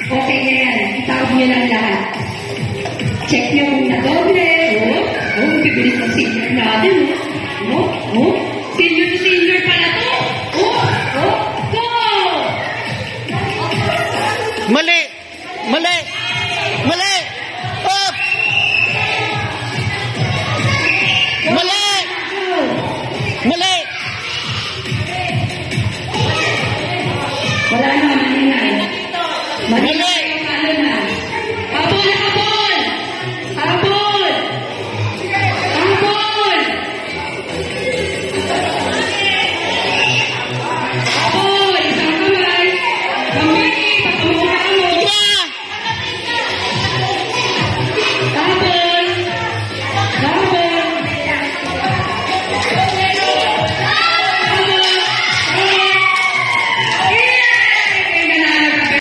Okay na yan. Itawag niyo lang lahat. Check niyo kung na-doble. Bibilis ng senior natin. Senior to senior pala to. Go! Mali! Mali! Mali! Up! Mali! Mali! Wala na, mali na. Mali na. Mali! Ano na? Habol! Habol! Habol! Habol! Habol! Isang kamay. Kamay!